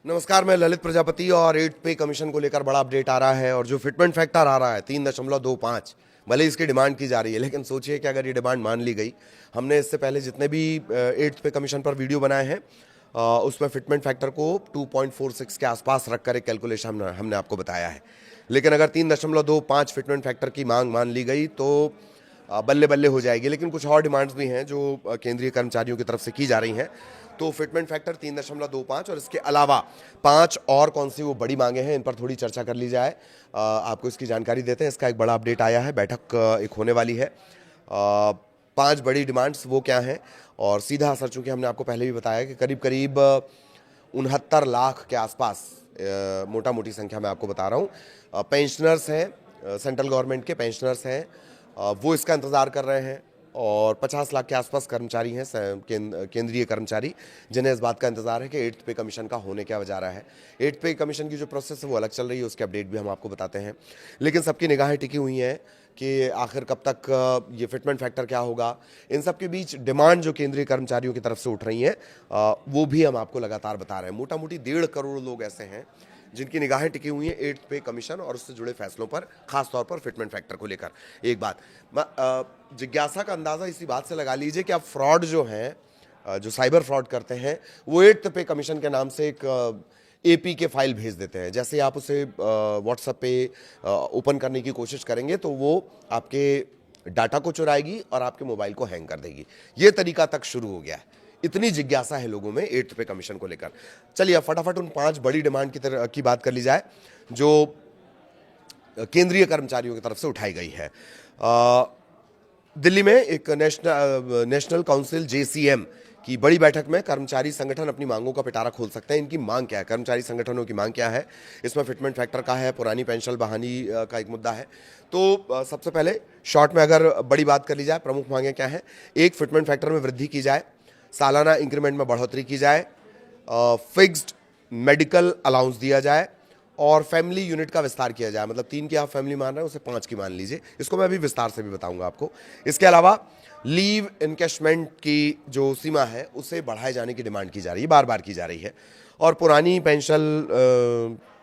नमस्कार, मैं ललित प्रजापति और 8th पे कमीशन को लेकर बड़ा अपडेट आ रहा है। और जो फिटमेंट फैक्टर आ रहा है 3.25, भले इसकी डिमांड की जा रही है, लेकिन सोचिए कि अगर ये डिमांड मान ली गई, हमने इससे पहले जितने भी 8th पे कमीशन पर वीडियो बनाए हैं उसमें फिटमेंट फैक्टर को 2.46 के आसपास रखकर एक कैलकुलेशन हमने आपको बताया है। लेकिन अगर 3.25 फिटमेंट फैक्टर की मांग मान ली गई तो बल्ले बल्ले हो जाएगी। लेकिन कुछ और डिमांड्स भी हैं जो केंद्रीय कर्मचारियों की तरफ से की जा रही हैं। तो फिटमेंट फैक्टर 3.25 और इसके अलावा 5 और कौन सी वो बड़ी मांगे हैं, इन पर थोड़ी चर्चा कर ली जाए। आपको इसकी जानकारी देते हैं। इसका एक बड़ा अपडेट आया है, बैठक एक होने वाली है। 5 बड़ी डिमांड्स वो क्या हैं, और सीधा असर, चूंकि हमने आपको पहले भी बताया कि करीब करीब 69 लाख के आसपास, मोटा मोटी संख्या मैं आपको बता रहा हूँ, पेंशनर्स हैं, सेंट्रल गवर्नमेंट के पेंशनर्स हैं, वो इसका इंतज़ार कर रहे हैं। और 50 लाख के आसपास कर्मचारी हैं, केंद्रीय कर्मचारी, जिन्हें इस बात का इंतजार है कि 8th पे कमीशन का होने क्या जा रहा है। 8th पे कमीशन की जो प्रोसेस है वो अलग चल रही है, उसके अपडेट भी हम आपको बताते हैं। लेकिन सबकी निगाहें टिकी हुई हैं कि आखिर कब तक ये फिटमेंट फैक्टर क्या होगा। इन सब के बीच डिमांड जो केंद्रीय कर्मचारियों की तरफ से उठ रही हैं वो भी हम आपको लगातार बता रहे हैं। मोटा मोटी 1.5 करोड़ लोग ऐसे हैं जिनकी निगाहें टिकी हुई हैं 8th पे कमीशन और उससे जुड़े फैसलों पर, खासतौर पर फिटमेंट फैक्टर को लेकर। एक बात, जिज्ञासा का अंदाजा इसी बात से लगा लीजिए कि अब फ्रॉड जो हैं, जो साइबर फ्रॉड करते हैं, वो 8th पे कमीशन के नाम से एक एपी के फाइल भेज देते हैं। जैसे आप उसे व्हाट्सएप पे ओपन करने की कोशिश करेंगे तो वो आपके डाटा को चुराएगी और आपके मोबाइल को हैंग कर देगी। ये तरीका तक शुरू हो गया है। इतनी जिज्ञासा है लोगों में 8th पे कमीशन को लेकर। चलिए अब फटाफट उन 5 बड़ी डिमांड की बात कर ली जाए जो केंद्रीय कर्मचारियों की तरफ से उठाई गई है। दिल्ली में एक नेशनल काउंसिल JCM की बड़ी बैठक में कर्मचारी संगठन अपनी मांगों का पिटारा खोल सकते हैं। इनकी मांग क्या है, कर्मचारी संगठनों की मांग क्या है, इसमें फिटमेंट फैक्टर का है, पुरानी पेंशन बहाली का एक मुद्दा है। तो सबसे पहले शॉर्ट में अगर बड़ी बात कर ली जाए, प्रमुख मांगें क्या हैं। एक, फिटमेंट फैक्टर में वृद्धि की जाए, सालाना इंक्रीमेंट में बढ़ोतरी की जाए, फिक्स्ड मेडिकल अलाउंस दिया जाए और फैमिली यूनिट का विस्तार किया जाए। मतलब 3 की आप फैमिली मान रहे हैं, उसे 5 की मान लीजिए। इसको मैं अभी विस्तार से भी बताऊंगा आपको। इसके अलावा लीव इनकैशमेंट की जो सीमा है उसे बढ़ाए जाने की डिमांड की जा रही है, बार बार की जा रही है। और पुरानी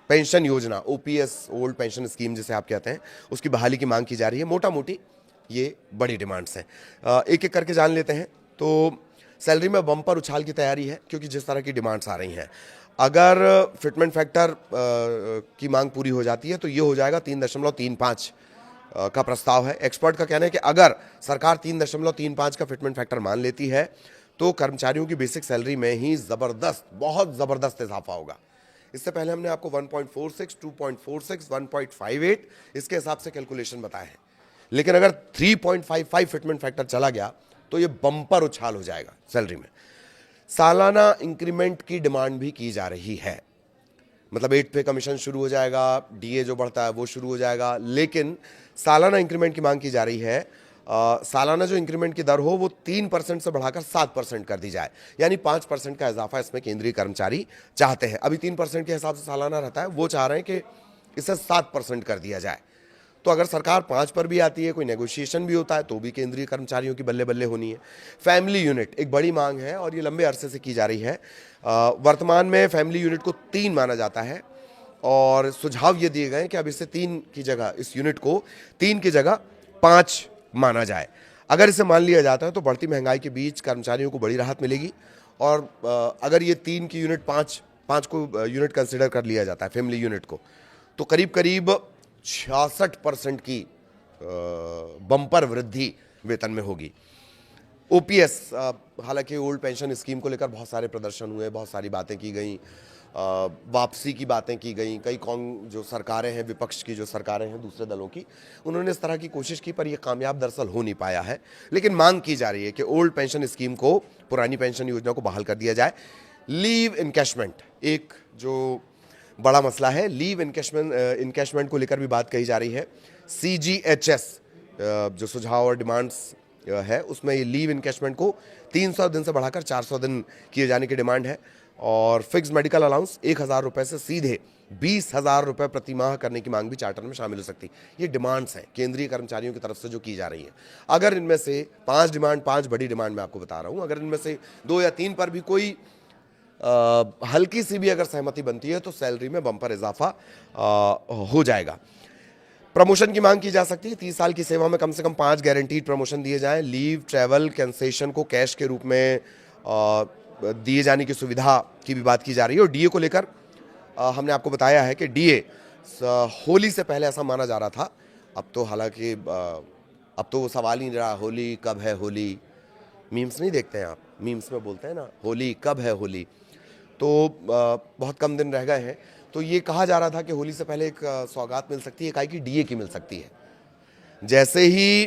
पेंशन योजना, OPS, ओल्ड पेंशन स्कीम जिसे आप कहते हैं, उसकी बहाली की मांग की जा रही है। मोटा मोटी ये बड़ी डिमांड्स हैं। एक एक करके जान लेते हैं। तो सैलरी में बम्पर उछाल की तैयारी है, क्योंकि जिस तरह की डिमांड्स आ रही हैं, अगर फिटमेंट फैक्टर की मांग पूरी हो जाती है तो ये हो जाएगा 3.35 का प्रस्ताव है। एक्सपर्ट का कहना है कि अगर सरकार 3.35 का फिटमेंट फैक्टर मान लेती है तो कर्मचारियों की बेसिक सैलरी में ही जबरदस्त, बहुत जबरदस्त इजाफा होगा। इससे पहले हमने आपको 1.46, 2.46, 1.58 इसके हिसाब से कैलकुलेशन बताए हैं। लेकिन अगर 3.55 फिटमेंट फैक्टर चला गया तो ये बम्पर उछाल हो जाएगा सैलरी में। सालाना इंक्रीमेंट की डिमांड भी की जा रही है। मतलब 8th पे कमीशन शुरू हो जाएगा, DA जो बढ़ता है वो शुरू हो जाएगा, लेकिन सालाना इंक्रीमेंट की मांग की जा रही है। सालाना जो इंक्रीमेंट की दर हो वो 3% से बढ़ाकर 7% कर दी जाए, यानी 5% का इजाफा इसमें केंद्रीय कर्मचारी चाहते हैं। अभी 3% के हिसाब से सालाना रहता है, वो चाह रहे हैं कि इसे 7% कर दिया जाए। तो अगर सरकार 5 पर भी आती है, कोई नेगोशिएशन भी होता है, तो भी केंद्रीय कर्मचारियों की बल्ले बल्ले होनी है। फैमिली यूनिट एक बड़ी मांग है और ये लंबे अरसे से की जा रही है। वर्तमान में फैमिली यूनिट को 3 माना जाता है और सुझाव ये दिए गए कि अब इसे 3 की जगह, इस यूनिट को 3 की जगह 5 माना जाए। अगर इसे मान लिया जाता है तो बढ़ती महंगाई के बीच कर्मचारियों को बड़ी राहत मिलेगी। और अगर ये 3 की यूनिट 5 को यूनिट कंसिडर कर लिया जाता है फैमिली यूनिट को, तो करीब करीब 66% की बम्पर वृद्धि वेतन में होगी। OPS, हालांकि ओल्ड पेंशन स्कीम को लेकर बहुत सारे प्रदर्शन हुए, बहुत सारी बातें की गई, वापसी की बातें की गई। कई जो सरकारें हैं, विपक्ष की जो सरकारें हैं दूसरे दलों की, उन्होंने इस तरह की कोशिश की, पर यह कामयाब दरअसल हो नहीं पाया है। लेकिन मांग की जा रही है कि ओल्ड पेंशन स्कीम को, पुरानी पेंशन योजना को बहाल कर दिया जाए। लीव इनकैशमेंट एक जो बड़ा मसला है, लीव इनकैशमेंट को लेकर भी बात कही जा रही है। CGHS जो सुझाव और डिमांड्स है उसमें ये लीव इनकैशमेंट को 300 दिन से बढ़ाकर 400 दिन किए जाने की डिमांड है। और फिक्स मेडिकल अलाउंस 1,000 रुपये से सीधे 20,000 रुपये प्रति माह करने की मांग भी चार्टर में शामिल हो सकती है। ये डिमांड्स हैं केंद्रीय कर्मचारियों की तरफ से जो की जा रही है। अगर इनमें से 5 बड़ी डिमांड मैं आपको बता रहा हूँ, अगर इनमें से 2 या 3 पर भी कोई हल्की सी भी अगर सहमति बनती है तो सैलरी में बम्पर इजाफा हो जाएगा। प्रमोशन की मांग की जा सकती है। 30 साल की सेवा में कम से कम 5 गारंटीड प्रमोशन दिए जाएं। लीव, ट्रैवल, कैंसेशन को कैश के रूप में दिए जाने की सुविधा की भी बात की जा रही है। और डीए को लेकर हमने आपको बताया है कि डीए होली से पहले ऐसा माना जा रहा था। अब तो हालांकि अब तो वो सवाल ही नहीं रहा, होली कब है होली। मीम्स नहीं देखते हैं आप? मीम्स में बोलते हैं ना, होली कब है होली। तो बहुत कम दिन रह गए हैं। तो ये कहा जा रहा था कि होली से पहले एक सौगात मिल सकती है, काहे कि डीए की मिल सकती है। जैसे ही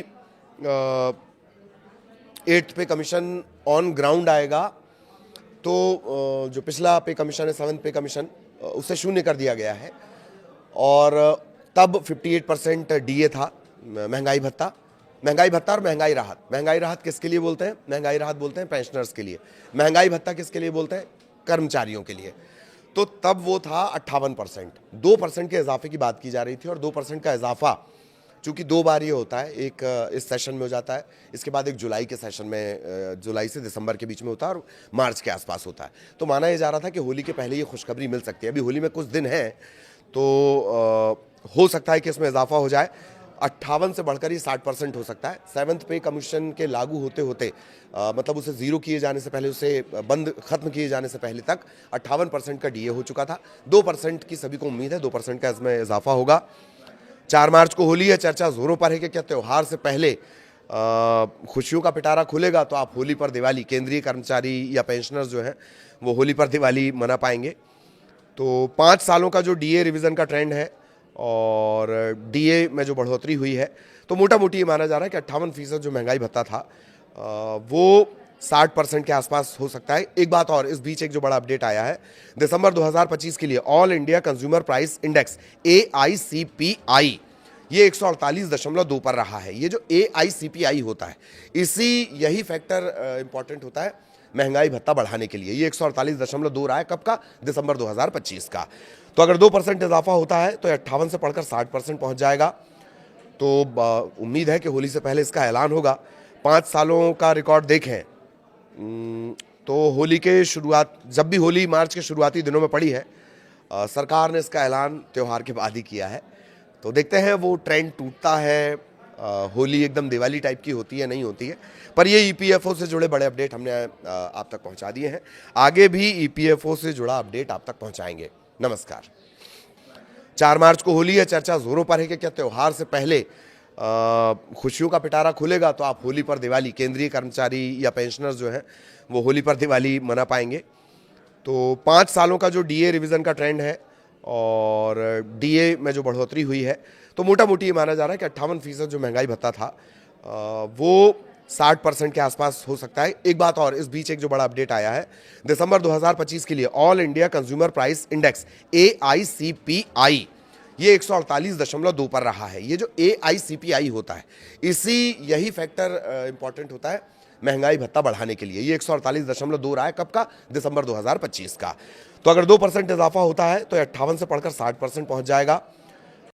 8th पे कमीशन ऑन ग्राउंड आएगा तो जो पिछला पे कमीशन है 7th पे कमीशन उसे शून्य कर दिया गया है। और तब 58% डीए था, महंगाई भत्ता और महंगाई राहत। महंगाई राहत किसके लिए बोलते हैं? महंगाई राहत बोलते हैं पेंशनर्स के लिए। महंगाई भत्ता किसके लिए बोलते हैं? कर्मचारियों के लिए। तो तब वो था 58%। 2% के इजाफे की बात की जा रही थी। और 2% का इजाफा चूंकि 2 बार ये होता है, एक इस सेशन में हो जाता है, इसके बाद एक जुलाई के सेशन में, जुलाई से दिसंबर के बीच में होता है और मार्च के आसपास होता है। तो माना यह जा रहा था कि होली के पहले ये खुशखबरी मिल सकती है। अभी होली में कुछ दिन है तो हो सकता है कि इसमें इजाफा हो जाए। 58 से बढ़कर ही 60% हो सकता है। 7th पे कमीशन के लागू होते होते मतलब उसे जीरो किए जाने से पहले, उसे बंद खत्म किए जाने से पहले तक 58% का डीए हो चुका था। 2% की सभी को उम्मीद है 2% का इसमें इजाफा होगा। 4 मार्च को होली है। चर्चा जोरों पर है कि क्या त्यौहार से पहले खुशियों का पिटारा खुलेगा तो आप होली पर दिवाली, केंद्रीय कर्मचारी या पेंशनर्स जो हैं वो होली पर दिवाली मना पाएंगे। तो 5 सालों का जो डीए रिवीजन का ट्रेंड है और डीए में जो बढ़ोतरी हुई है, तो मोटा मोटी ये माना जा रहा है कि 58% जो महंगाई भत्ता था वो 60% के आसपास हो सकता है। एक बात और, इस बीच एक जो बड़ा अपडेट आया है, दिसंबर 2025 के लिए all India consumer price index AICPI ये 148.2 पर रहा है। ये जो AICPI होता है, यही फैक्टर इंपॉर्टेंट होता है महंगाई भत्ता बढ़ाने के लिए। ये 148.2 रहा है, कब का? दिसंबर 2025 का। तो अगर 2% इजाफा होता है तो 58 से पढ़कर 60% पहुंच जाएगा। तो उम्मीद है कि होली से पहले इसका ऐलान होगा। 5 सालों का रिकॉर्ड देखें तो होली के शुरुआत, जब भी होली मार्च के शुरुआती दिनों में पड़ी है, सरकार ने इसका ऐलान त्यौहार के बाद ही किया है। तो देखते हैं वो ट्रेंड टूटता है, होली एकदम दिवाली टाइप की होती है, नहीं होती है। पर ये ईपीएफओ से जुड़े बड़े अपडेट हमने आप तक पहुंचा दिए हैं। आगे भी ईपीएफओ से जुड़ा अपडेट आप तक पहुंचाएंगे। नमस्कार। 4 मार्च को होली है। चर्चा जोरों पर है कि क्या त्यौहार से पहले खुशियों का पिटारा खुलेगा तो आप होली पर दिवाली, केंद्रीय कर्मचारी या पेंशनर्स जो हैं वो होली पर दिवाली मना पाएंगे। तो 5 सालों का जो डीए रिवीजन का ट्रेंड है और डीए में जो बढ़ोतरी हुई है, तो मोटा मोटी ये माना जा रहा है कि 58% जो महंगाई भत्ता था वो 60% के आसपास हो सकता है। एक बात और, इस बीच एक जो बड़ा अपडेट आया है, दिसंबर 2025 के लिए all India consumer price index AICPI ये 148.2 पर रहा है। ये जो AICPI होता है, यही फैक्टर इंपॉर्टेंट होता है महंगाई भत्ता बढ़ाने के लिए। ये 148.2 रहा है, कब का? दिसंबर 2025 का। तो अगर 2% इजाफा होता है तो 58 से पढ़कर 60% पहुंच जाएगा।